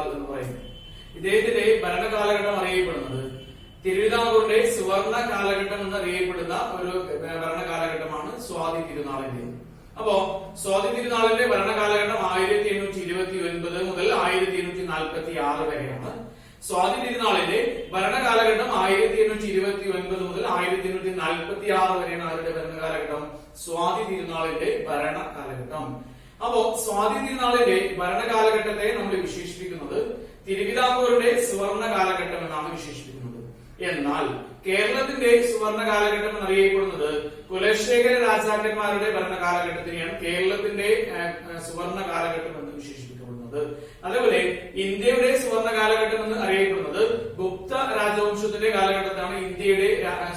തിരുനാൾ എന്ന് പറയുന്നത്. ഇദ്ദേഹത്തിന്റെ ഭരണകാലഘട്ടം അറിയപ്പെടുന്നത് തിരുവിതാംകൂറിന്റെ സുവർണ കാലഘട്ടം എന്നറിയപ്പെടുന്ന ഒരു ഭരണകാലഘട്ടമാണ് സ്വാതി തിരുനാളിന്റെ. അപ്പോ സ്വാതി തിരുനാളിന്റെ ഭരണകാലഘട്ടം 1829 മുതൽ 1846 വരെയാണ്. സ്വാതി തിരുനാളിന്റെ ഭരണകാലഘട്ടം 1829 മുതൽ 1846 വരെയാണ് അവരുടെ ഭരണകാലഘട്ടം. സ്വാതി തിരുനാളിന്റെ ഭരണകാലഘട്ടം. അപ്പോ സ്വാതി തിരുനാളിന്റെ ഭരണകാലഘട്ടത്തെ നമ്മൾ വിശേഷിപ്പിക്കുന്നത് തിരുവിതാംകൂറിന്റെ സുവർണ കാലഘട്ടം എന്നാണ് വിശേഷിപ്പിക്കുന്നത്. എന്നാൽ കേരളത്തിന്റെ സുവർണ കാലഘട്ടം എന്നറിയപ്പെടുന്നത് കുലശേഖര രാജാക്കന്മാരുടെ ഭരണകാലഘട്ടത്തിനെയാണ് കേരളത്തിന്റെ സുവർണ കാലഘട്ടം എന്ന് വിശേഷിപ്പിക്കപ്പെടുന്നത്. അതേപോലെ ഇന്ത്യയുടെ സുവർണ കാലഘട്ടം എന്ന് അറിയപ്പെടുന്നത് ഗുപ്ത രാജവംശത്തിന്റെ കാലഘട്ടത്താണ് ഇന്ത്യയുടെ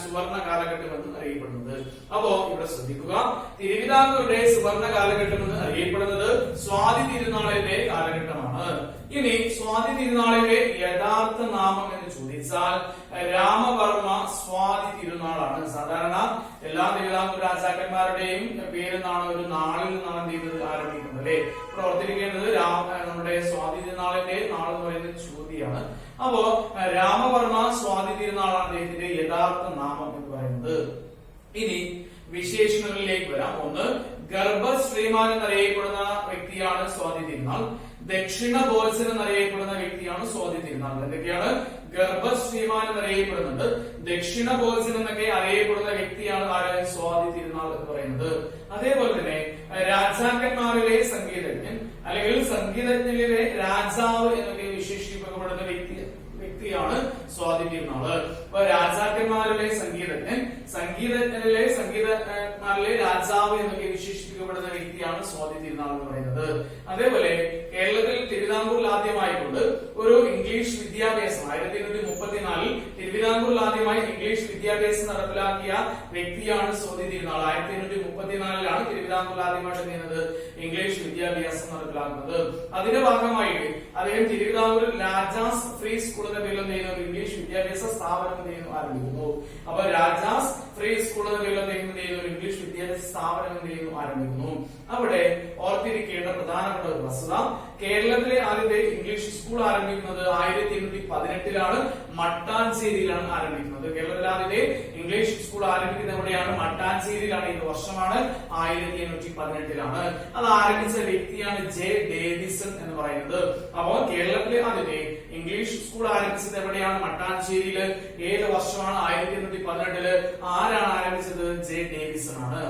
സുവർണ കാലഘട്ടം എന്ന് അറിയപ്പെടുന്നത്. അപ്പോ ഇവിടെ ശ്രദ്ധിക്കുക, തിരുവിതാംകൂറിന്റെ സുവർണ കാലഘട്ടം എന്ന് അറിയപ്പെടുന്നത് സ്വാതി തിരുനാളിന്റെ കാലഘട്ടമാണ്. ഇനി സ്വാതി തിരുനാളിന്റെ യഥാർത്ഥ നാമം എന്ന് ചോദിച്ചാൽ രാമവർമ്മ സ്വാതി തിരുനാളാണ്. സാധാരണ എല്ലാ തിരുവിതാംകൂർ രാജാക്കന്മാരുടെയും പേരെന്നാണ് ഒരു നാളിൽ നിന്നാണ് എന്ത് ചെയ്തത് ആരംഭിക്കുന്നത് അല്ലെ. പ്രവർത്തിക്കേണ്ടത് നമ്മുടെ സ്വാതി തിരുനാളിന്റെ നാൾ എന്ന് പറയുന്നത് ചോദ്യമാണ്. അപ്പോ രാമവർമ്മ സ്വാതി തിരുനാളാണ് അദ്ദേഹത്തിന്റെ യഥാർത്ഥ നാമം എന്ന് പറയുന്നത്. ഇനി വിശേഷണങ്ങളിലേക്ക് വരാം. ഒന്ന്, ഗർഭശ്രീമാൻ എന്നറിയപ്പെടുന്ന വ്യക്തിയാണ് സ്വാതി തിരുനാൾ. ദക്ഷിണ ബോത്സൻ എന്നറിയപ്പെടുന്ന വ്യക്തിയാണ് സ്വാതി തിരുനാൾ. എന്തൊക്കെയാണ്? ഗർഭശ്രീമാൻ എന്നറിയപ്പെടുന്നുണ്ട്, ദക്ഷിണ ബോത്സൻ എന്നൊക്കെ അറിയപ്പെടുന്ന വ്യക്തിയാണ് ആര്? സ്വാതി തിരുനാൾ എന്ന് പറയുന്നത്. അതേപോലെ തന്നെ രാജാക്കന്മാരിലെ സംഗീതജ്ഞൻ അല്ലെങ്കിൽ സംഗീതജ്ഞരിലെ രാജാവ് എന്നൊക്കെ വിശേഷിപ്പിക്കപ്പെടുന്ന വ്യക്തിയാണ് സ്വാതി തിരുനാള്. അപ്പൊ രാജാക്കന്മാരിലെ സംഗീതജ്ഞൻ, സംഗീതജ്ഞരിലെ രാജാവ് എന്നൊക്കെ വിശേഷിപ്പിക്കപ്പെടുന്ന വ്യക്തിയാണ് സ്വാതി തിരുനാൾ എന്ന് പറയുന്നത്. അതേപോലെ കേരളത്തിൽ തിരുവിതാംകൂറിൽ ആദ്യമായിക്കൊണ്ട് ഒരു ഇംഗ്ലീഷ് വിദ്യാഭ്യാസം 1834 തിരുവിതാംകൂറിൽ ആദ്യമായി ഇംഗ്ലീഷ് വിദ്യാഭ്യാസം നടപ്പിലാക്കിയ വ്യക്തിയാണ് സ്വാതി തിരുനാൾ. 1834 തിരുവിതാംകൂറിൽ ആദ്യമായിട്ട് ചെയ്യുന്നത് ഇംഗ്ലീഷ് വിദ്യാഭ്യാസം നടപ്പിലാക്കുന്നത്. അതിന്റെ ഭാഗമായിട്ട് അദ്ദേഹം തിരുവിതാംകൂറിൽ രാജാസ് ഫ്രീ സ്കൂൾ എന്ന പേരിൽ ചെയ്യുന്ന ഇംഗ്ലീഷ് വിദ്യാഭ്യാസ സ്ഥാപനം ആരംഭിക്കുന്നു. അപ്പൊ രാജാസ് ഫ്രീ സ്കൂൾ എന്ന പേരിൽ ചെയ്യുന്ന ഒരു ഇംഗ്ലീഷ് വിദ്യാഭ്യാസ സ്ഥാപനം ആരംഭിക്കുന്നു. അവിടെ ഓർത്തിരിക്കേണ്ട പ്രധാനപ്പെട്ട ഒരു വസ്തുത, കേരളത്തിലെ ആദ്യത്തെ ഇംഗ്ലീഷ് സ്കൂൾ ആരംഭിക്കുന്നത് 1818 മട്ടാഞ്ചേരിയിലാണ് ആരംഭിക്കുന്നത്. കേരളത്തിലെ ആദ്യത്തെ ഇംഗ്ലീഷ് സ്കൂൾ ആരംഭിക്കുന്നത് എവിടെയാണ്? മട്ടാഞ്ചേരിയിലാണ്. ഇത് വർഷമാണ് 1818. അത് ആരംഭിച്ച വ്യക്തിയാണ് ജെ ഡേവിസൺ എന്ന് പറയുന്നത്. അപ്പോ കേരളത്തിലെ ആദ്യത്തെ ഇംഗ്ലീഷ് സ്കൂൾ ആരംഭിച്ചത് എവിടെയാണ്? മട്ടാഞ്ചേരിയിൽ. ഏത് വർഷമാണ്? 1818. ആരാണ് ആരംഭിച്ചത്? ജെ ഡേവിസൺ ആണ്.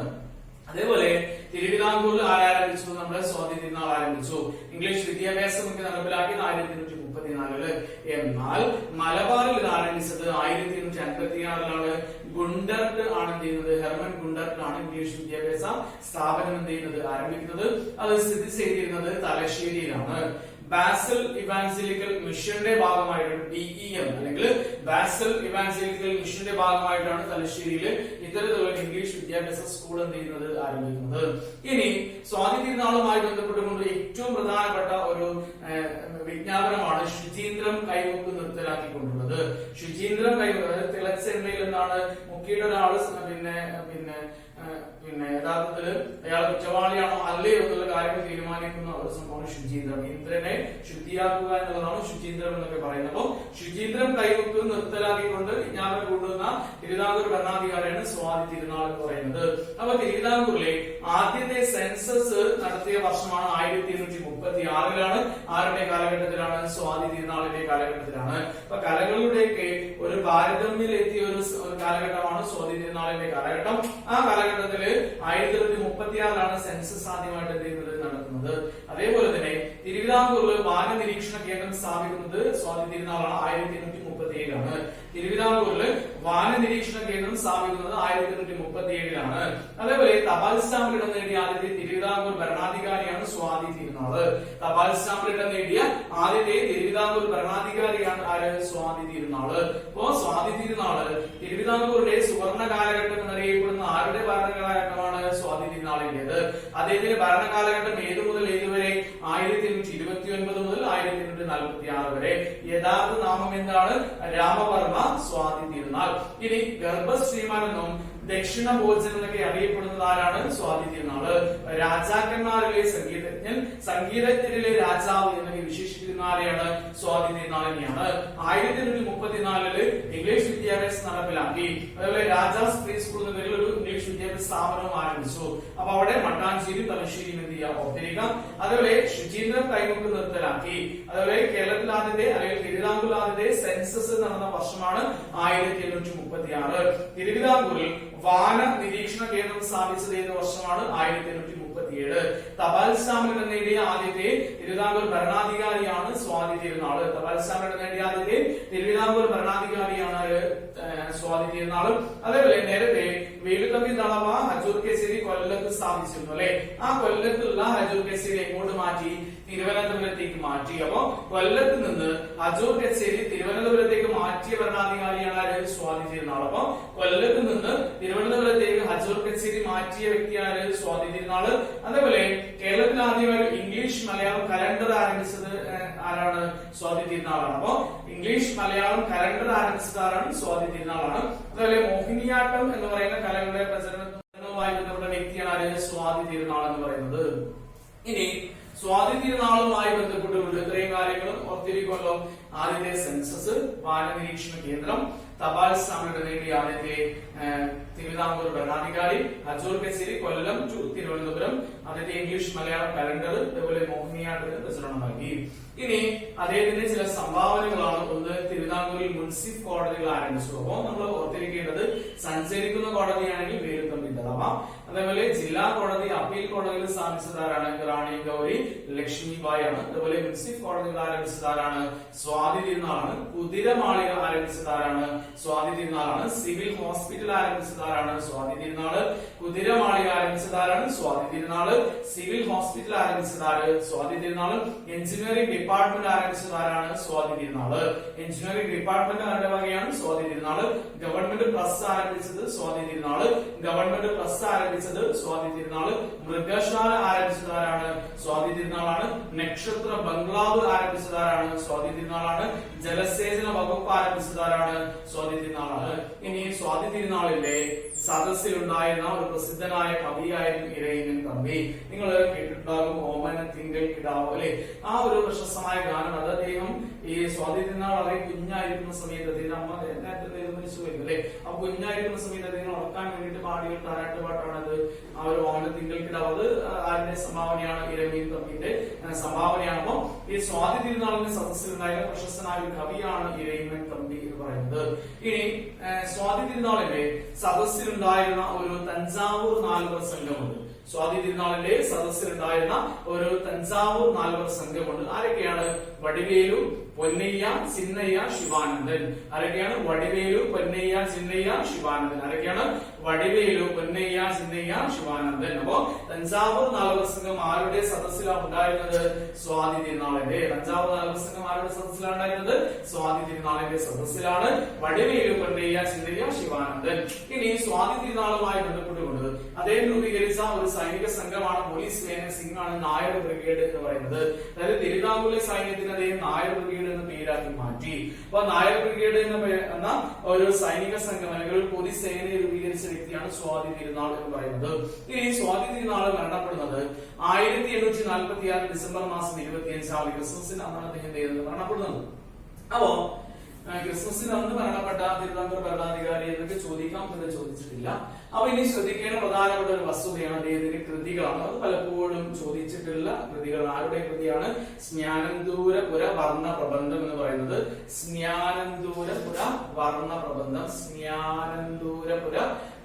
അതേപോലെ തിരുവിതാംകൂറിൽ ആരംഭിച്ചു? നമ്മുടെ സ്വാതി തിരുനാൾ ആരംഭിച്ചു. ഇംഗ്ലീഷ് വിദ്യാഭ്യാസം ഒക്കെ നടപ്പിലാക്കിയത് 1834. എന്നാൽ മലബാറിൽ ഇത് ആരംഭിച്ചത് 1856 ഗുണ്ടർട്ട് ആണ് ചെയ്യുന്നത്. ഹെർമൻ ഗുണ്ടർട്ട് ആണ് ഇംഗ്ലീഷ് വിദ്യാഭ്യാസ സ്ഥാപനം ആരംഭിക്കുന്നത്. അത് സ്ഥിതി ചെയ്തിരുന്നത് തലശ്ശേരിയിലാണ്. ബാസൽ ഇവാഞ്ചലിക്കൽ മിഷന്റെ ഭാഗമായിട്ടാണ് BEM അല്ലെങ്കിൽ ബാസൽ ഇവാഞ്ചലിക്കൽ മിഷന്റെ ഭാഗമായിട്ടാണ് തലശ്ശേരിയിൽ ഇത്തരത്തിലുള്ള ഇംഗ്ലീഷ് വിദ്യാഭ്യാസ സ്കൂൾ ആരംഭിക്കുന്നത്. ഇനി സ്വാതി തിരുനാളുമായി ബന്ധപ്പെട്ടുകൊണ്ട് ഏറ്റവും പ്രധാനപ്പെട്ട ഒരു വിജ്ഞാപനമാണ് ശുചീന്ദ്രം കൈമുക്ക് നിർത്തലാക്കിക്കൊണ്ടുള്ളത്. ശുചീന്ദ്രം കൈമുക്ക്, അതായത് തിളച്ച എണ്ണയിൽ എന്താണ് മുക്കിയുടെ ഒരാള് യഥാർത്ഥത്തില് അയാൾ കുറ്റവാളിയാണോ അല്ലയോ എന്നുള്ള കാര്യങ്ങൾ തീരുമാനിക്കുന്ന ഒരു സംഭവമാണ് ശുചീന്ദ്രം. ഇന്ദ്രനെ ശുദ്ധിയാക്കുക എന്നുള്ളതാണ് ശുചീന്ദ്രം എന്നൊക്കെ പറയുന്നത്. അപ്പോൾ ശുചീന്ദ്രം കൈമുക്ക് നിർത്തലാക്കിക്കൊണ്ട് വിജ്ഞാപനം കൊണ്ടുവന്ന തിരുവിതാംകൂർ ഭരണാധികാരിയാണ് സ്വാതി തിരുനാൾ എന്ന് പറയുന്നത്. അപ്പൊ തിരുവിതാംകൂറിലെ ആദ്യത്തെ സെൻസസ് നടത്തിയ വർഷമാണ് 1836. ആരുടെ കാലഘട്ടത്തിലാണ്? സ്വാതി തിരുനാളിന്റെ കാലഘട്ടത്തിലാണ്. അപ്പൊ കലകളുടെയൊക്കെ ഒരു താരതമ്യത്തിലെത്തിയ ഒരു കാലഘട്ടമാണ് സ്വാതി തിരുനാളിന്റെ കാലഘട്ടം. ആ കാലഘട്ടത്തില് 1836 സെൻസസ് ആദ്യമായിട്ട് നടത്തുന്നത്. അതേപോലെ തന്നെ തിരുവിതാംകൂറിൽ വാന നിരീക്ഷണ കേന്ദ്രം സ്ഥാപിക്കുന്നത് സ്വാതി തിരുനാളാണ്. 1837. തിരുവിതാംകൂറിൽ വാന നിരീക്ഷണ കേന്ദ്രം സ്ഥാപിക്കുന്നത് 1837. അതേപോലെ തപാൽ സ്റ്റാമ്പിൽ ഇടം നേടിയ ആദ്യത്തെ തിരുവിതാംകൂർ ഭരണാധികാരിയാണ് സ്വാതി തിരുനാള്. തപാൽ സ്റ്റാമ്പിൽ ഇടം നേടിയ ആദ്യത്തെ തിരുവിതാംകൂർ ഭരണാധികാരിയാണ് ആര്? സ്വാതി തിരുനാള്. അപ്പോ സ്വാതി തിരുനാള് തിരുവിതാംകൂറിന്റെ സുവർണ കാലഘട്ടം എന്നറിയപ്പെടുന്ന ആരുടെ ഭരണകാലഘട്ടമാണ്? സ്വാതി തിരുനാളിന്റേത്. അദ്ദേഹത്തിന്റെ ഭരണകാലഘട്ടം ഏതു മുതൽ ഏതുവരെ? 1829 മുതൽ 1846 വരെ. യഥാർത്ഥ നാമം എന്താണ്? രാമവർമ്മ സ്വാതി തിരുനാൾ. ഇനി ഗർഭശ്രീമാനെന്നും ദക്ഷിണ ഭോജനം എന്നൊക്കെ അറിയപ്പെടുന്നത് ആരാണ്? സ്വാതി തിരുനാള്. രാജാക്കന്മാരിലെ സംഗീതജ്ഞൻ, സംഗീതജ്ഞരിലെ രാജാവ് എന്നൊക്കെ വിശേഷിപ്പിക്കുന്ന ആരെയാണ്? സ്വാതി തിരുനാളിനെയാണ്. 1834 ഇംഗ്ലീഷ് വിദ്യാഭ്യാസം നടപ്പിലാക്കി. അതുപോലെ രാജാസ് പ്രീ സ്കൂൾ എന്ന പേരിൽ ഒരു ഇംഗ്ലീഷ് വിദ്യാഭ്യാസ സ്ഥാപനം ആരംഭിച്ചു. അപ്പൊ അവിടെ മട്ടാഞ്ചേരിയും തലശ്ശേരിയും എന്ത് ചെയ്യുക? ഓർത്തിരിക്കാം. അതുപോലെ ശുചീന്ദ്രൻ കൈമുക്ക് നിർത്തലാക്കി. അതുപോലെ കേരളത്തിൽ ആദ്യത്തെ അല്ലെങ്കിൽ തിരുവിതാംകൂർ ആദ്യത്തെ സെൻസസ് നടന്ന വർഷമാണ് 1836. തിരുവിതാംകൂറിൽ വാന നിരീക്ഷണ കേന്ദ്രം സ്ഥാപിച്ചത് ഏത് വർഷമാണ്? 1837. തപാൽ സ്റ്റാമ്പുകൾ നേടിയ ആദ്യത്തെ തിരുവിതാംകൂർ ഭരണാധികാരിയാണ് സ്വാതി തിരുനാള്. തപാൽ സ്റ്റാമ്പുകൾ നേടിയ ആദ്യത്തെ തിരുവിതാംകൂർ ഭരണാധികാരിയാണ് സ്വാതി തിരുനാള്. അതേപോലെ നേരത്തെ വേലുത്തമ്പി ദളവ ഹജൂർ കേസരി കൊല്ലത്ത് സ്ഥാപിച്ചിരുന്നു അല്ലെ. ആ കൊല്ലത്തുള്ള ഹജൂർ കേസരി എങ്ങോട്ട് മാറ്റി? തിരുവനന്തപുരത്തേക്ക് മാറ്റി. അപ്പൊ കൊല്ലത്ത് നിന്ന് ഹജൂർ കച്ചേരി തിരുവനന്തപുരത്തേക്ക് മാറ്റിയ ഭരണാധികാരിയാണ് ആര്? സ്വാതി തിരുനാൾ. അപ്പൊ കൊല്ലത്ത് നിന്ന് തിരുവനന്തപുരത്തേക്ക് ഹജൂർ കച്ചേരി മാറ്റിയ വ്യക്തിയാണ് സ്വാതി തിരുനാള്. അതേപോലെ കേരളത്തിൽ ആദ്യമായി ഇംഗ്ലീഷ് മലയാളം കലണ്ടർ ആരംഭിച്ചത് ആരാണ്? സ്വാതി തിരുനാളാണ്. അപ്പൊ ഇംഗ്ലീഷ് മലയാളം കലണ്ടർ ആരംഭിച്ചത് ആരാണ്? സ്വാതി തിരുനാളാണ്. അതേപോലെ മോഹിനിയാട്ടം എന്ന് പറയുന്ന കലകളുടെ പ്രചരണവുമായി ബന്ധപ്പെട്ട വ്യക്തിയാണ് ആര്? സ്വാതി തിരുനാൾ എന്ന് പറയുന്നത്. ഇനി സ്വാതി തിരുനാളുമായി ബന്ധപ്പെട്ടുകൊണ്ട് ഇത്രയും കാര്യങ്ങളും ഓർത്തിരിക്കുമല്ലോ. ആദ്യത്തെ സെൻസസ്, വാന നിരീക്ഷണ കേന്ദ്രം, തപാൽ സ്റ്റാമ്പുകൾ നേടിയ ആദ്യത്തെ തിരുവിതാംകൂർ ഭരണാധികാരി, ഹജൂർ കച്ചേരി കൊല്ലം ടു തിരുവനന്തപുരം, ആദ്യത്തെ ഇംഗ്ലീഷ് മലയാളം കലണ്ടർ, അതുപോലെ മോഹിനിയാട്ടത്തിന് പ്രചരണം നൽകി. ഇനി അദ്ദേഹത്തിന്റെ ചില സംഭാവനകളാണ്. ഒന്ന്, തിരുവിതാംകൂറിൽ മുൻസിഫ് കോടതികൾ ആരംഭിച്ചു. അപ്പോൾ നമ്മൾ ഓർത്തിരിക്കേണ്ടത് സഞ്ചരിക്കുന്ന കോടതിയാണെങ്കിൽ വേലുത്തമ്പി ദളവ. അതേപോലെ ജില്ലാ കോടതി, അപ്പീൽ കോടതികൾ സ്ഥാപിച്ചതാരാണ്? റാണി ഗൗരി ലക്ഷ്മിബായി ആണ്. അതുപോലെ മുൻസിഫ് കോടതികൾ ആരംഭിച്ചതാരാണ്? സ്വാതി തിരുനാളാണ്. കുതിരമാളിക ആരംഭിച്ചതാരാണ്? സ്വാതി തിരുനാളാണ്. സിവിൽ ഹോസ്പിറ്റൽ ആരംഭിച്ചതാരാണ്? സ്വാതി തിരുനാള്. കുതിരമാളിക ആരംഭിച്ചതാരാണ്? സ്വാതി തിരുനാള്. സിവിൽ ഹോസ്പിറ്റൽ ആരംഭിച്ചതാര്? സ്വാതി തിരുനാള്. എഞ്ചിനീയറിംഗ് ഡിപ്പാർട്ട്മെന്റ് ആരംഭിച്ചതാരാണ്? സ്വാതി തിരുനാള്. എഞ്ചിനീയറിംഗ് ഡിപ്പാർട്ട്മെന്റ് ആരുടെ വകയാണ്? സ്വാതി തിരുനാള്. ഗവൺമെന്റ് പ്രസ് ആരംഭിച്ചത് സ്വാതി തിരുനാള്. ഗവൺമെന്റ് പ്രസ് ആരംഭിച്ചത് സ്വാതി തിരുനാള്. മൃഗശാല ആരംഭിച്ചതാരാണ്? സ്വാതി തിരുനാളാണ്. നക്ഷത്ര ബംഗ്ലാവ് ആരംഭിച്ചതാരാണ്? സ്വാതി തിരുനാളാണ്. ജലസേചന വകുപ്പ് ആരംഭിച്ചതാരാണ്? സ്വാതി തിരുനാളാണ്. ഇനി സ്വാതി തിരുനാളിന്റെ സദസ്സിലുണ്ടായിരുന്ന ഒരു പ്രസിദ്ധനായ കവിയായിരുന്നു ഇരയിമ്മൻ തമ്പി. നിങ്ങൾ കേട്ടിട്ടുണ്ടാകും ഓമന തിങ്കൾ കിടാവ് അല്ലെ. ആ ഒരു പ്രശസ്തമായ ഗാനം അത് അദ്ദേഹം ഈ സ്വാതി തിരുനാൾ വളരെ കുഞ്ഞായിരിക്കുന്ന സമയത്ത് അദ്ദേഹം അമ്മ മരിച്ചു പോയിരുന്നു അല്ലെ. അപ്പൊ കുഞ്ഞായിരിക്കുന്ന സമയത്ത് അദ്ദേഹം ഉറക്കാൻ വേണ്ടിയിട്ട് പാടിയ താരാട്ട് പാട്ടാണത്. ആ ഒരു ഓമന തിങ്കൾ കിടാവ് അത് ആരുടെ സംഭാവനയാണ്? ഇരയിമ്മൻ തമ്പിന്റെ സംഭാവനയാണ്. അപ്പൊ ഈ സ്വാതി തിരുനാളിന്റെ സദസ്സിലുണ്ടായിരുന്ന പ്രശസ്തനായ ഒരു കവിയാണ് ഇരയിമ്മൻ തമ്പി എന്ന് പറയുന്നത്. ഇനി സ്വാതി തിരുനാളിന്റെ സദസ്സിലുണ്ടായിരുന്ന ഒരു തഞ്ചാവൂർ നാൽവർ സംഘമുണ്ട്. സ്വാതി തിരുനാളിന്റെ സദസ്സിലുണ്ടായിരുന്ന ഒരു തഞ്ചാവൂർ നാൽവർ സംഘമുണ്ട്. ആരൊക്കെയാണ്? വടിവേലു, പൊന്നയ്യ, ചിന്നയ്യ, ശിവാനന്ദൻ. ആരൊക്കെയാണ്? വടിവേലു, പൊന്നയ്യ, ചിന്നയ്യ, ശിവാനന്ദൻ. ആരൊക്കെയാണ്? വടിവേലു, പൊന്നയ്യ, ചിന്നയ്യ, ശിവാനന്ദൻ. അപ്പോ തഞ്ചാവൂർ നാൽവർ സംഘം ആരുടെ സദസ്സിലാണ് ഉണ്ടായിരുന്നത്? സ്വാതി തിരുനാളിന്റെ. തഞ്ചാവൂർ നാൽവർ സംഘം ആരുടെ സദസ്സിലാണ് ഉണ്ടായിരുന്നത്? സ്വാതി തിരുനാളിന്റെ സദസ്സിലാണ്. വടിവേലു, പൊന്നയ്യ, ചിന്നയ്യ, ശിവാനന്ദൻ. ഇനി സ്വാതി തിരുനാളുമായി ബന്ധപ്പെട്ടുകൊണ്ട് അദ്ദേഹം രൂപീകരിച്ച ഒരു സൈനിക സംഘമാണ് പോലീസ് സേന സിംഗ് ആണ് നായർ ബ്രിഗേഡ് എന്ന് പറയുന്നത്. അതായത് തിരുവിതാംകൂറിലെ സൈന്യത്തിന് അദ്ദേഹം നായർ ബ്രിഗേഡ് എന്ന പേരാക്കി മാറ്റി. അപ്പൊ നായർ ബ്രിഗേഡ് എന്ന ഒരു സൈനിക സംഘം അല്ലെങ്കിൽ ഒരു പോലീസ് സേനയെ രൂപീകരിച്ച വ്യക്തിയാണ് സ്വാതി തിരുനാൾ എന്ന് പറയുന്നത്. ഇനി സ്വാതി തിരുനാൾ മരണപ്പെടുന്നത് 1846 ഡിസംബർ മാസം 25 ക്രിസ്മസിന് അന്നാണ് അദ്ദേഹം മരണപ്പെടുന്നത്. അപ്പോ ക്രിസ്മസിന് അന്ന് മരണപ്പെട്ട തിരുവിതാംകൂർ ഭരണാധികാരി എന്നൊക്കെ ചോദിക്കാം എന്ന് ചോദിച്ചിട്ടില്ല. അപ്പൊ ഇനി ശ്രദ്ധിക്കേണ്ട പ്രധാനപ്പെട്ട ഒരു വസ്തുതയാണ് അദ്ദേഹത്തിന്റെ കൃതികളാണ്. അത് പലപ്പോഴും ചോദിച്ചിട്ടുള്ള കൃതികൾ. ആരുടെ കൃതിയാണ്? സ്നാനന്തൂരപുര വർണ്ണ പ്രബന്ധം എന്ന് പറയുന്നത്. സ്നാനന്തൂരപുര വർണ്ണ പ്രബന്ധം. സ്നാനന്തൂരപുര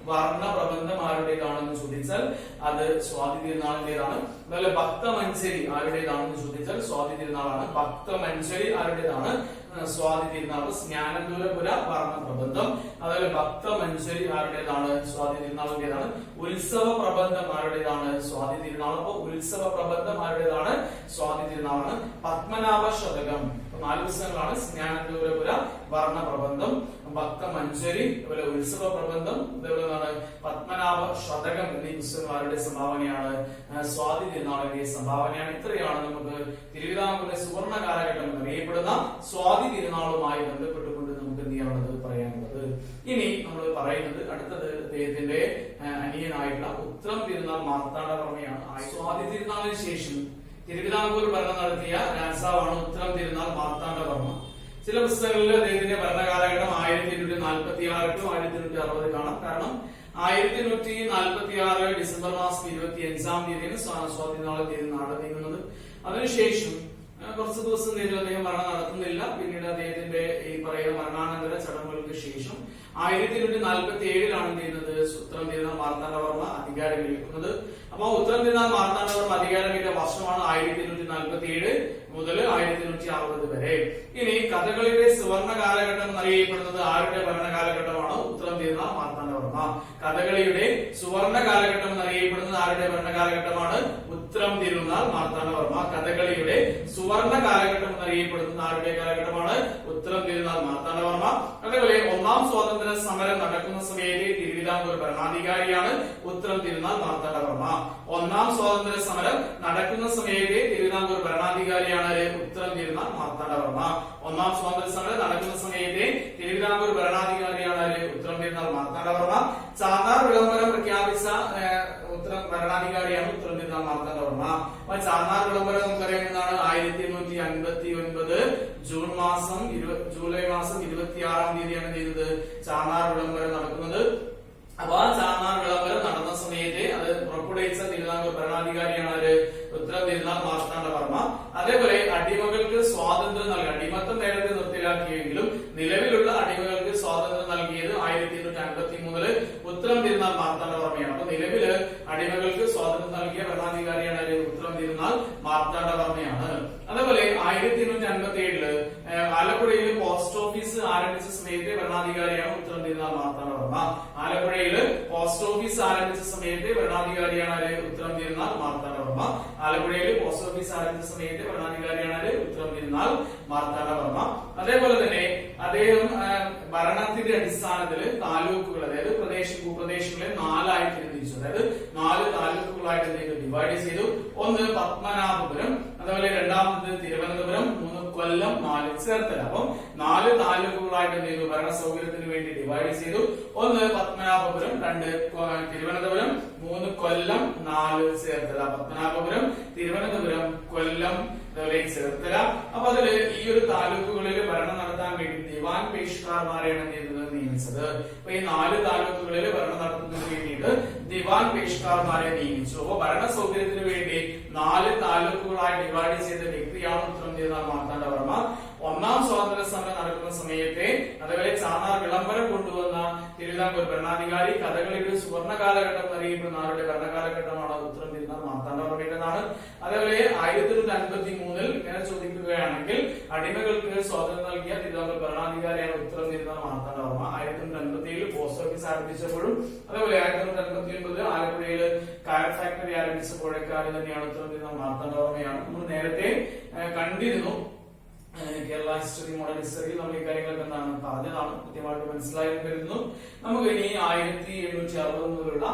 വർണ്ണ പ്രബന്ധം ആരുടേതാണെന്ന് ചോദിച്ചാൽ അത് സ്വാതി തിരുനാളിന്റേതാണ്. അതുപോലെ ഭക്തമഞ്ജരി ആരുടേതാണെന്ന് ചോദിച്ചാൽ സ്വാതി തിരുനാളാണ്. ഭക്തമഞ്ജരി ആരുടേതാണ്? സ്വാതി തിരുനാൾ. സ്നാനന്തൂരപുര വർണ്ണ പ്രബന്ധം. അതുപോലെ ഭക്തമഞ്ജരി ആരുടേതാണ്? സ്വാതി തിരുനാളിന്റേതാണ്. ഉത്സവ പ്രബന്ധം ആരുടേതാണ്? സ്വാതി തിരുനാൾ. അപ്പൊ ഉത്സവ പ്രബന്ധം ആരുടേതാണ്? സ്വാതി തിരുനാളാണ്. പത്മനാഭ ശതകം 4 പുസ്തകങ്ങളാണ്. സ്നാനന്തൂരപുര വർണ്ണ പ്രബന്ധം, ഭക്തമഞ്ജരി, അതുപോലെ ഉത്സവ പ്രബന്ധം, അതേപോലെ പത്മനാഭ ശതകം എന്നീ പുസ്തകന്മാരുടെ സംഭാവനയാണ്. സ്വാതി തിരുനാളിന്റെ സംഭാവനയാണ്. ഇത്രയാണ് നമുക്ക് തിരുവിതാംകൂറിലെ സുവർണ കാലഘട്ടം എന്നറിയപ്പെടുന്ന സ്വാതി തിരുനാളുമായി ബന്ധപ്പെട്ടുകൊണ്ട് നമുക്ക് എന്ത് ചെയ്യാനുള്ളത് പറയാനുള്ളത്. ഇനി നമ്മൾ പറയുന്നത് അടുത്തത് അദ്ദേഹത്തിന്റെ അനിയനായിട്ടുള്ള ഉത്രം തിരുനാൾ മാർത്താണ്ഡവർമ്മയാണ്. സ്വാതി തിരുനാളിന് ശേഷം തിരുവിതാംകൂർ ഭരണം നടത്തിയ രാജാവാണ് ഉത്രം തിരുനാൾ മാർത്താണ്ഡവർമ്മ. ചില പുസ്തകങ്ങളിൽ അദ്ദേഹത്തിന്റെ ഭരണകാലഘട്ടം 1846 to 1860 കാണാം. കാരണം 1846 ഡിസംബർ മാസം 25-ാം തീയതിയാണ് സ്വാതി തിരുനാൾ നീങ്ങുന്നത്. അതിനുശേഷം കുറച്ച് ദിവസം അദ്ദേഹം ഭരണം നടത്തുന്നില്ല. പിന്നീട് അദ്ദേഹത്തിന്റെ ഈ പറയുന്ന മരണാനന്തര ചടങ്ങുകൾക്ക് ശേഷം 1847 എന്ത് ചെയ്യുന്നത് ഉത്രം തിരുനാൾ മാർത്താണ്ഡവർമ്മ അധികാരമേൽക്കുന്നത്. അപ്പൊ ഉത്രം തിരുനാൾ മാർത്താണ്ഡവർമ്മ അധികാരമേറ്റ വർഷമാണ് 1847 മുതൽ 1860 വരെ. ഇനി കഥകളിയുടെ സുവർണ കാലഘട്ടം എന്നറിയപ്പെടുന്നത് ആരുടെ ഭരണകാലഘട്ടമാണ്? ഉത്രം തിരുനാൾ മാർത്താണ്ഡവർമ്മ. കഥകളിയുടെ സുവർണ കാലഘട്ടം എന്നറിയപ്പെടുന്നത് ആരുടെ ഭരണകാലഘട്ടമാണ്? ഉത്രം തിരുനാൾ മാർത്താണ്ഡവർമ്മ. കഥകളിയുടെ സുവർണ കാലഘട്ടം എന്നറിയപ്പെടുന്നത് ആരുടെ കാലഘട്ടമാണ്? ഉത്രം തിരുനാൾ മാർത്താണ്ഡവർമ്മ. അതേപോലെ ഒന്നാം സ്വാതന്ത്ര്യ സമരം നടക്കുന്ന സമയത്ത് തിരുവിതാംകൂർ ഭരണാധികാരിയാണ് ഉത്രം തിരുനാൾ മാർത്താണ്ഡവർമ്മ. ഒന്നാം സ്വാതന്ത്ര്യ സമരം നടക്കുന്ന സമയത്ത് തിരുവിതാംകൂർ ഭരണാധികാരിയാണ് ഉത്രം തിരുനാൾ മാർത്താണ്ഡവർമ്മ. ഒന്നാം സ്വാതന്ത്ര്യ സമരം നടക്കുന്ന സമയത്ത് തിരുവിതാംകൂർ ഭരണാധികാരിയാണ് ഉത്രം തിരുനാൾ മാർത്താണ്ഡവർമ്മ. ചാന്നാർ വിളംബരം പ്രഖ്യാപിച്ച ഭരണാധികാരിയാണ് ഉത്രം തിരുനാൾ മാർത്താണ്ഡവർമ്മ. അപ്പൊ ചാന്നാർ വിളംബരം നമുക്കറിയാവുന്നതാണ് 1859 ജൂലൈ മാസം 26-ാം തീയതിയാണ് ചെയ്തത് ചാന്നാർ വിളംബരം നടക്കുന്നത്. അപ്പൊ ആ ചാന്നാർ വിളംബരം നടന്ന സമയത്ത് അത് പുറപ്പെടുവിച്ച തിരുവിതാംകൂർ ഭരണാധികാരിയാണ് ഉത്രം തിരുനാൾ മാർത്താണ്ഡവർമ്മ. അതേപോലെ അടിമകൾക്ക് സ്വാതന്ത്ര്യം നൽകി, അടിമത്തം നേരത്തെ നിർത്തലാക്കിയെങ്കിലും നിലവിലുള്ള അടിമകൾക്ക് സ്വാതന്ത്ര്യം നൽകിയത് 1853 ഉത്രം തിരുനാൾ മാർത്താണ്ഡവർമ്മയാണ്. അപ്പൊ നിലവില് അടിമകൾക്ക് സ്വാതന്ത്ര്യം നൽകിയ ഭരണാധികാരിയാണ് ഉത്രം തിരുനാൾ മാർത്താണ്ഡവർമ്മയാണ്. അതേപോലെ 1857 ആലപ്പുഴയിൽ പോസ്റ്റ് ഓഫീസ് ആരംഭിച്ച സമയത്തെ ഭരണാധികാരിയാണ് ഉത്രം തിരുനാൾ മാർത്താണ്ഡവർമ്മ. ആലപ്പുഴയില് പോസ്റ്റ് ഓഫീസ് ആരംഭിച്ച സമയത്തെ ഭരണാധികാരിയാണ് ഉത്രം തിരുനാൾ മാർത്താണ്ഡവർമ്മ. ആലപ്പുഴയിൽ പോസ്റ്റ് ഓഫീസ് ആരംഭിച്ച സമയത്തെ ഭരണാധികാരിയാണ് ഉത്രം തിരുനാൾ മാർത്താണ്ഡവർമ്മ. അതേപോലെ തന്നെ അദ്ദേഹം ഭരണത്തിന്റെ അടിസ്ഥാനത്തിൽ താലൂക്കുകൾ, അതായത് ഭൂപ്രദേശങ്ങളെ 4 തിരിച്ചു. അതായത് 4 താലൂക്കുകളായിട്ട് ഡിവൈഡ് ചെയ്തു. ഒന്ന് പത്മനാഭപുരം, അതുപോലെ രണ്ടാമത് തിരുവനന്തപുരം, 3 കൊല്ലം, 4 ചേർത്തല. അപ്പം 4 താലൂക്കുകളായിട്ട് എന്ത് ചെയ്തു? ഭരണ സൗകര്യത്തിന് വേണ്ടി ഡിവൈഡ് ചെയ്തു. 1 പത്മനാഭപുരം, 2 തിരുവനന്തപുരം, 3 കൊല്ലം, 4 ചേർത്തല. പത്മനാഭപുരം, തിരുവനന്തപുരം, കൊല്ലം, ചേർത്തല. അപ്പൊ അതില് ഈ ഒരു താലൂക്കുകളിൽ ഭരണം നടത്താൻ വേണ്ടി ദിവാൻ പേഷ്കാർമാരെയാണ് നിയമിച്ചത്. അപ്പൊ ഈ 4 താലൂക്കുകളിൽ ഭരണം നടത്തുന്നതിന് വേണ്ടിയിട്ട് ദിവാൻ പേഷ്കാർമാരെ നിയമിച്ചു. അപ്പൊ ഭരണ സൗകര്യത്തിന് വേണ്ടി 4 താലൂക്കുകളായി ഡിവൈഡ് ചെയ്ത വ്യക്തിയാണ് ഉത്രം തിരുനാൾ മാർത്താണ്ഡവർമ്മ. ഒന്നാം സ്വാതന്ത്ര്യ സമരം നടക്കുന്ന സമയത്തെ അതേപോലെ ചാന്നാർ വിളംബരം കൊണ്ടുവന്ന തിരുവിതാംകൂർ ഭരണാധികാരി, കഥകളിയുടെ സുവർണ കാലഘട്ടം എന്നറിയപ്പെടുന്ന ആരുടെ ഭരണകാലഘട്ടമാണ്? ഉത്രം തിരുനാൾ മാർത്താണ്ഡവർമ്മയുടേതാണ്. അതേപോലെ 1853 ഇങ്ങനെ ചോദിക്കുകയാണെങ്കിൽ അടിമകൾക്ക് സ്വാതന്ത്ര്യം നൽകിയ തിരുവിതാംകൂർ ഭരണാധികാരിയാണ് ഉത്രം തിരുനാൾ മാർത്താണ്ഡവർമ്മ. 1857 പോസ്റ്റ് ഓഫീസ് ആരംഭിച്ചപ്പോഴും അതേപോലെ 1859 ആലപ്പുഴയിൽ കയർ ഫാക്ടറി ആരംഭിച്ചപ്പോഴൊക്കെ തന്നെയാണ് ഉത്രം തിരുനാൾ മാർത്താണ്ഡവർമ്മയാണ്. നമ്മൾ നേരത്തെ കണ്ടിരുന്നു കേരള ഹിസ്റ്ററി, മോഡേൺ ഹിസ്റ്ററി നമ്മൾ ഈ കാര്യങ്ങളൊക്കെ എന്താണ് പറഞ്ഞതാണ്, കൃത്യമായിട്ട് മനസ്സിലായി വരുന്നു. നമുക്ക് ഇനി 1760 മുതലുള്ള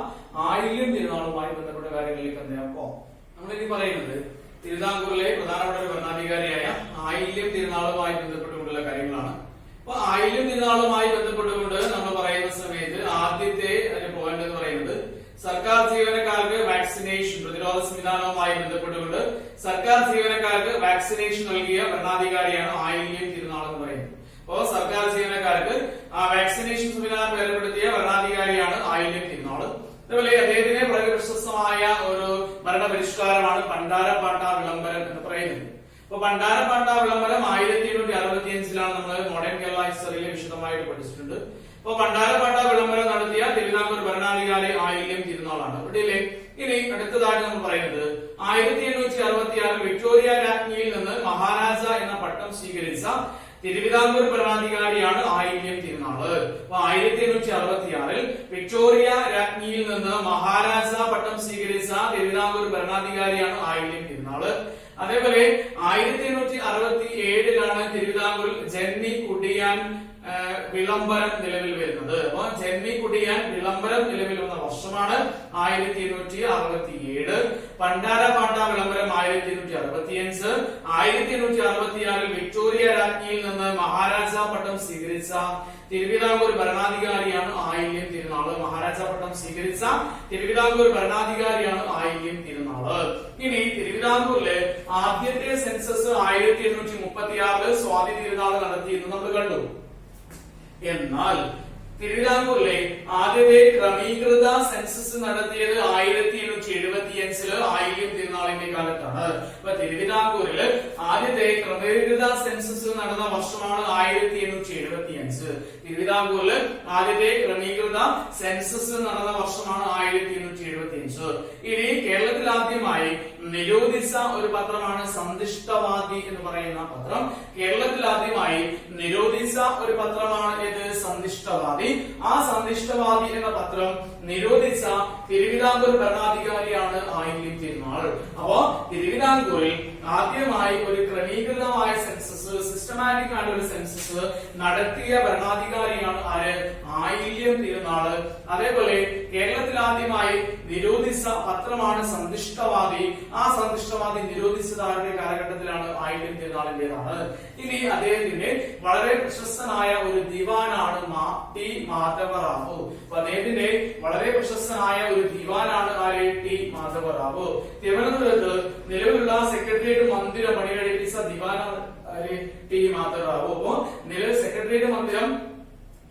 ആയില്യം തിരുനാളുമായി ബന്ധപ്പെട്ട കാര്യങ്ങളിലേക്ക് എന്താണ് പോകാം. നമ്മളിനി പറയുന്നത് തിരുവിതാംകൂറിലെ പ്രധാനപ്പെട്ട ഒരു ഭരണാധികാരിയായ ആയില്യം തിരുനാളുമായി ബന്ധപ്പെട്ടുകൊണ്ടുള്ള കാര്യങ്ങളാണ്. അപ്പൊ ആയില്യം തിരുനാളുമായി ബന്ധപ്പെട്ടുകൊണ്ട് നമ്മൾ പറയുന്ന സമയത്ത് ആദ്യത്തെ പോയിന്റ് എന്ന് പറയുന്നത് സർക്കാർ ജീവനക്കാർക്ക് വാക്സിനേഷൻ, പ്രതിരോധ സംവിധാനവുമായി ബന്ധപ്പെട്ടുകൊണ്ട് സർക്കാർ ജീവനക്കാർക്ക് വാക്സിനേഷൻ നൽകിയ ഭരണാധികാരിയാണ് ആയില്യം തിരുനാൾ എന്ന് പറയുന്നത്. അപ്പോ സർക്കാർ ജീവനക്കാർക്ക് ആ വാക്സിനേഷൻ സംവിധാനം ഏർപ്പെടുത്തിയ ഭരണാധികാരിയാണ് ആയില്യം തിരുനാൾ. അതുപോലെ അദ്ദേഹത്തിന് വളരെ പ്രശസ്തമായ ഒരു ഭരണപരിഷ്കാരമാണ് പണ്ടാരപ്പാട്ട വിളംബരം എന്ന് പറയുന്നത്. അപ്പൊ പണ്ടാരപ്പാട്ട വിളംബരം 1865 നമ്മൾ മോഡേൺ കേരള ഹിസ്റ്ററിയിൽ വിശദമായിട്ട് പഠിച്ചിട്ടുണ്ട്. അപ്പൊ പണ്ടാരപ്പാട്ട വിളംബരം നടത്തിയ തിരുവിതാംകൂർ ഭരണാധികാരി ആയില്യം തിരുനാളാണ്. ഇവിടെയില്ലേ ഇനി അടുത്തതായിട്ട് നമ്മൾ പറയുന്നത് 1866 വിക്ടോറിയ രാജ്ഞിയിൽ നിന്ന് മഹാരാജ എന്ന പട്ടം സ്വീകരിച്ച തിരുവിതാംകൂർ ഭരണാധികാരിയാണ് ആയില്യം തിരുനാള്. അപ്പൊ 1866 വിക്ടോറിയ രാജ്ഞിയിൽ നിന്ന് മഹാരാജ പട്ടം സ്വീകരിച്ച തിരുവിതാംകൂർ ഭരണാധികാരിയാണ് ആയില്യം തിരുനാള്. അതേപോലെ 1867 തിരുവിതാംകൂർ ജന്മി കുടിയാൻ വിളംബരം നിലവിൽ വരുന്നത്. അപ്പൊ ജന്മിക്കുടിയാൻ വിളംബരം നിലവിൽ വന്ന വർഷമാണ് 1867. പണ്ടാരപാട്ട വിളംബരം 1865. 1866 വിക്ടോറിയ രാജ്ഞിയിൽ നിന്ന് മഹാരാജാ പട്ടം സ്വീകരിച്ച തിരുവിതാംകൂർ ഭരണാധികാരിയാണ് ആയില്യം തിരുനാള്. മഹാരാജാ പട്ടം സ്വീകരിച്ച തിരുവിതാംകൂർ ഭരണാധികാരിയാണ് ആയില്യം തിരുനാള്. ഇനി തിരുവിതാംകൂറിലെ ആദ്യത്തെ സെൻസസ് 1836 സ്വാതി തിരുനാള് നടത്തിയെന്ന് നമ്മൾ കണ്ടു. എന്നാൽ തിരുവിതാംകൂറിലെ ആദ്യത്തെ ക്രമീകൃത സെൻസസ് നടത്തിയത് 1875 ആയില്യം തിരുനാളിന്റെ കാലത്താണ്. അപ്പൊ തിരുവിതാംകൂറിൽ ആദ്യത്തെ ക്രമീകൃത സെൻസസ് നടന്ന വർഷമാണ് 1875. തിരുവിതാംകൂറിൽ ആദ്യത്തെ ക്രമീകൃത സെൻസസ് നടന്ന വർഷമാണ് 1875. ഇനി കേരളത്തിൽ ആദ്യമായി നിരോധിച്ച ഒരു പത്രമാണ് സന്ദിഷ്ടവാദി എന്ന് പറയുന്ന പത്രം. കേരളത്തിൽ ആദ്യമായി നിരോധിച്ച ഒരു പത്രമാണ് ഇത് സന്ദിഷ്ടവാദി. ആ സന്ദിഷ്ടവാദി എന്ന പത്രം നിരോധിച്ച തിരുവിതാംകൂർ ഭരണാധികാരിയാണ് ആയില്യം തിരുനാൾ. അപ്പോ തിരുവിതാംകൂറിൽ ആദ്യമായി ഒരു ക്രമീകൃതമായ സെൻസസ്, സിസ്റ്റമാറ്റിക് ആയിട്ടുള്ള ഒരു സെൻസസ് നടത്തിയ ഭരണാധികാരിയാണ് ആര്? ആയില്യം തിരുനാള്. അതേപോലെ കേരളത്തിൽ ആദ്യമായി നിരോധിച്ച പത്രമാണ് സന്ദിഷ്ടവാദി. ആ സന്ദിഷ്ടവാദി നിരോധിച്ചത് ആരുടെ കാലഘട്ടത്തിലാണ്? ആയില്യം തിരുനാളിന്റേതാണ്. ഇനി അദ്ദേഹത്തിന്റെ വളരെ പ്രശസ്തനായ ഒരു ദിവാനാണ് ടി മാധവറാവു. അപ്പൊ അദ്ദേഹത്തിന്റെ വളരെ പ്രശസ്തനായ ഒരു ദിവാനാണ് ആര്? ടി മാധവറാവു. തിരുവനന്തപുരത്ത് നിലവിലുള്ള സെക്രട്ടേറിയറ്റ് മന്ദിരം പണികഴിപ്പിച്ച ദിവാനാണ് ആര്? ടി മാധവറാവു. അപ്പോ നിലവിൽ സെക്രട്ടേറിയറ്റ് മന്ദിരം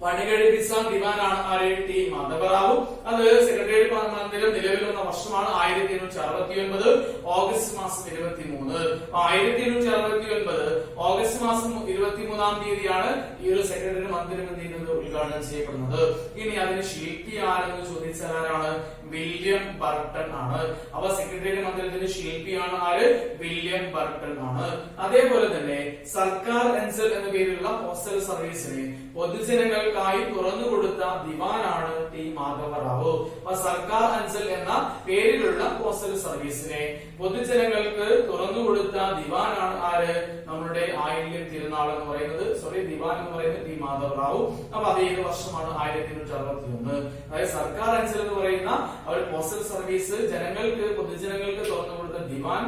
പണികഴിപ്പിച്ച ദിവാനാണ് ആര്? ടി മാധവറാവു. അത് സെക്രട്ടേറിയറ്റ് മന്ദിരം നിലവിൽ വന്ന വർഷമാണ് 1869 ഓഗസ്റ്റ് മാസം 23. 1869 ഓഗസ്റ്റ് മാസം 23 തീയതിയാണ് ഈ ഒരു സെക്രട്ടേറിയറ്റ് മന്ദിരം എന്ത് ചെയ്യുന്നത്? ഉദ്ഘാടനം ചെയ്യപ്പെടുന്നത്. ഇനി അതിന് ശില്പി ആരെന്ന് ചോദിച്ചാൽ ആരാണ്? വില്യം ബർട്ടൺ ആണ്. അപ്പൊ സെക്രട്ടേറിയറ്റ് മന്ദിരത്തിന്റെ ശില്പിയാണ് ആര്? വില്യം ബർട്ടൺ ആണ്. അതേപോലെ തന്നെ സർക്കാർ അഞ്ചൽ എന്ന പേരിലുള്ള പോസ്റ്റൽ സർവീസിനെ പൊതുജനങ്ങൾക്കായി തുറന്നുകൊടുത്ത ദിവാനാണ് ടി മാധവറാവു. അപ്പൊ സർക്കാർ അഞ്ചൽ എന്ന പേരിലുള്ള പോസ്റ്റൽ സർവീസിനെ പൊതുജനങ്ങൾക്ക് തുറന്നുകൊടുത്ത ദിവാനാണ് ആര്? നമ്മുടെ ആയില്യം തിരുനാൾ എന്ന് പറയുന്നത്, ദിവാൻ എന്ന് പറയുന്നത് ടി മാധവറാവു. അപ്പൊ അത് ഏത് വർഷമാണ്? 1861. അതായത് സർക്കാർ അഞ്ചൽ എന്ന് പറയുന്ന ഒരു പോസ്റ്റൽ സർവീസ് ജനങ്ങൾക്ക്, പൊതുജനങ്ങൾക്ക് തുറന്നുകൊടുത്ത ദിവാൻ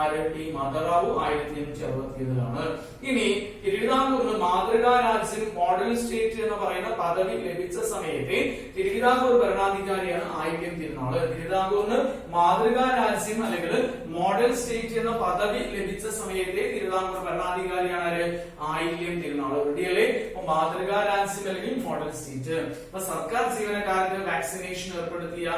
ആര്? ടി മാധവറാവു 1861. ഇനി തിരുവിതാംകൂറിന് മാതൃകാ രാജ്യം, മോഡൽ സ്റ്റേറ്റ് എന്ന് പറയുന്ന പദവി ലഭിച്ച സമയത്ത് തിരുവിതാംകൂർ ഭരണാധികാരിയാണ് ആയില്യം തിരുനാള്. തിരുവിതാംകൂറിന് മാതൃകാ രാജ്യം അല്ലെങ്കിൽ മോഡൽ സ്റ്റേറ്റ് എന്ന പദവി ലഭിച്ച സമയത്തെ തിരുവിതാംകൂർ ഭരണാധികാരിയാണ് ആര്? ആയില്യം തിരുനാള്. റെഡിയല്ലേ? മാതൃകാ രാജ്യം അല്ലെങ്കിൽ മോഡൽ സ്റ്റേറ്റ്. അപ്പൊ സർക്കാർ ജീവനക്കാർക്ക് വാക്സിനേഷൻ ഏർപ്പെടുത്തിയ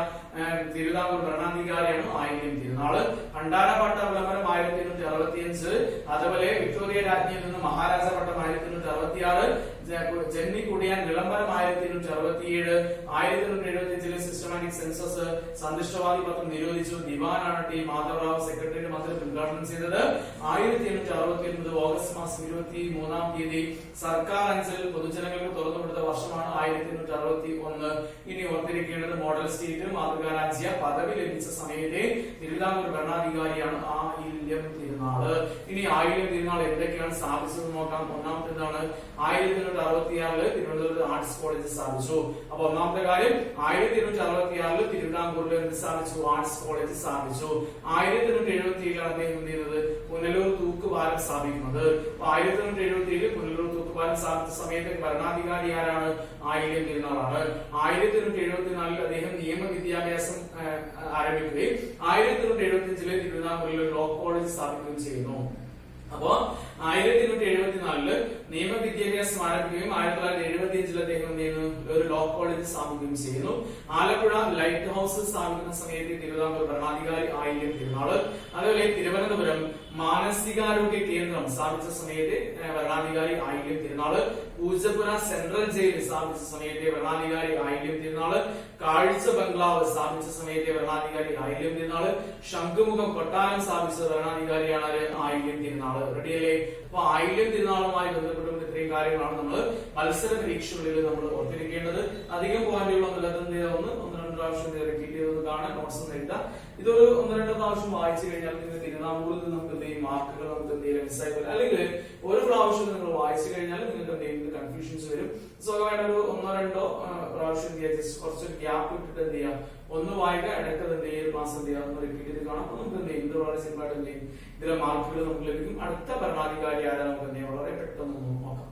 തിരുവിതാംകൂർ ഭരണാധികാരിയാണ് ആയില്യം തിരുനാള്. ഭണ്ഡാരപാട്ട വിളംബരം 1865. അതുപോലെ വിക്ടോറിയ രാജ്ഞിയിൽ നിന്ന് മഹാരാജ പട്ടം 1866. ജന്മിക്കുടിയാൻ വിളംബരം 1867. 1875 സിസ്റ്റമാറ്റിക് സെൻസസ്, സന്ദിഷ്ടവാദി പത്രം നിരോധിച്ചു. ദിവാനാണ് ടി മാധവറാവു സെക്രട്ടേറിയറ്റ് മന്ദിരം ഉദ്ഘാടനം ചെയ്തത്. 1869 ഓഗസ്റ്റ് മാസം 23 തീയതി സർക്കാർ അഞ്ചൽ പൊതുജനങ്ങൾക്ക് തുറന്നുകൊടുത്ത വർഷമാണ് 1861. ഇനി ഓർത്തിരിക്കേണ്ടത് മോഡൽ സ്റ്റേറ്റ്, മാതൃകാ രാജ്യ പദവി ലഭിച്ച സമയത്തെ തിരുവിതാംകൂർ ഭരണാധികാരിയാണ് ആയില്യം തിരുനാള്. ഇനി ആയില്യം തിരുനാൾ എന്തൊക്കെയാണ് സ്ഥാപിച്ചത് നോക്കാം. ഒന്നാമത്തേതാണ് 1866 തിരുവനന്തപുരത്ത് ആർട്സ് കോളേജ് സ്ഥാപിച്ചു. അപ്പൊ ഒന്നാമത്തെ കാര്യം 1866 തിരുവിതാംകൂറിൽ എന്ത് സ്ഥാപിച്ചു? ആർട്സ് കോളേജ് സ്ഥാപിച്ചു. 1877 അദ്ദേഹം എന്ത് ചെയ്തത്? പുനലൂർ തൂക്കുപാലം സ്ഥാപിക്കുന്നത്. 1877 പുനലൂർ തൂക്കുപാലം സ്ഥാപിച്ച സമയത്ത് ഭരണാധികാരി ആരാണ്? ആയില്യം തിരുനാളാണ്. 1874 അദ്ദേഹം നിയമവിദ്യാഭ്യാസം ആരംഭിക്കുകയും 1875 തിരുവിതാംകൂറിൽ ലോ കോളേജ് സ്ഥാപിക്കുകയും ചെയ്യുന്നു. അപ്പോ 1874 നിയമവിദ്യാഭ്യാസം ആരംഭിക്കുകയും 1975 അദ്ദേഹം എന്ത് ചെയ്യുന്നു? ഒരു ലോ കോളേജ് സ്ഥാപിക്കുകയും ചെയ്യുന്നു. ആലപ്പുഴ ലൈറ്റ് ഹൗസ് സ്ഥാപിക്കുന്ന സമയത്ത് തിരുവിതാംകൂർ ഭരണാധികാരി ആയില്യം തിരുനാള്. അതുപോലെ തിരുവനന്തപുരം മാനസികാരോഗ്യ കേന്ദ്രം സ്ഥാപിച്ച സമയത്തെ ഭരണാധികാരി ആയില്യം തിരുനാള്. പൂജപ്പുര സെൻട്രൽ ജയിൽ സ്ഥാപിച്ച സമയത്തെ ഭരണാധികാരി ആയില്യം തിരുനാള്. കാഴ്ച ബംഗ്ലാവ് സ്ഥാപിച്ച സമയത്തെ ഭരണാധികാരി ആയില്യം തിരുനാള്. ശംഖുമുഖം കൊട്ടാരം സ്ഥാപിച്ച ഭരണാധികാരിയാണ് ആയില്യം തിരുനാള്. റെഡിയല്ലേ? അപ്പൊ ആയില്യം തിരുനാളുമായി ബന്ധപ്പെട്ടുകൊണ്ട് ഇത്രയും കാര്യങ്ങളാണ് നമ്മൾ മത്സര പരീക്ഷകളിൽ നമ്മൾ ഓർത്തിരിക്കേണ്ടത്. അധികം പോയിന്റുകളൊന്നുമില്ല. ഒന്ന് രണ്ട് പ്രാവശ്യം റിപ്പീറ്റ് ചെയ്ത് കാണാൻ നോട്ട്സ് ഒന്നും എഴുതാം. ഇതൊരു 1-2 പ്രാവശ്യം വായിച്ചു കഴിഞ്ഞാൽ നിങ്ങൾക്ക് തിരുവിതാംകൂറിൽ നമുക്ക് എന്തെങ്കിലും മാർക്കുകൾ നമുക്ക് എന്തെങ്കിലും മിസ്സായി, അല്ലെങ്കിൽ ഒരു പ്രാവശ്യം നിങ്ങൾ വായിച്ചു കഴിഞ്ഞാൽ നിങ്ങൾക്ക് എന്തെങ്കിലും കൺഫ്യൂഷൻസ് വരും. സ്വാഭാവികമായിട്ട് ഒരു 1-2 പ്രാവശ്യം എന്ത് ചെയ്യുക, ജസ്റ്റ് കുറച്ചൊരു ഗ്യാപ്പ് ഇട്ടിട്ട് എന്ത് ചെയ്യുക, ഒന്ന് വായിക്കുക, ഇടയ്ക്ക് എന്ത് ചെയ്യുക, ക്ലാസ് എന്ത് ചെയ്യുക, ഒന്ന് റിപ്പീറ്റ് ചെയ്ത് കാണാം. അപ്പൊ നമുക്ക് എന്ത് ചെയ്യും, ഇത് വളരെ സിമ്പിൾ ആയിട്ട് എന്ത് ചെയ്യും, ഇതിലെ മാർക്കുകൾ നമുക്ക് ലഭിക്കും. അടുത്ത ഭരണാധികാരി ആരാ നമുക്ക് എന്ത് ചെയ്യാം, വളരെ പെട്ടെന്ന് നോക്കാം.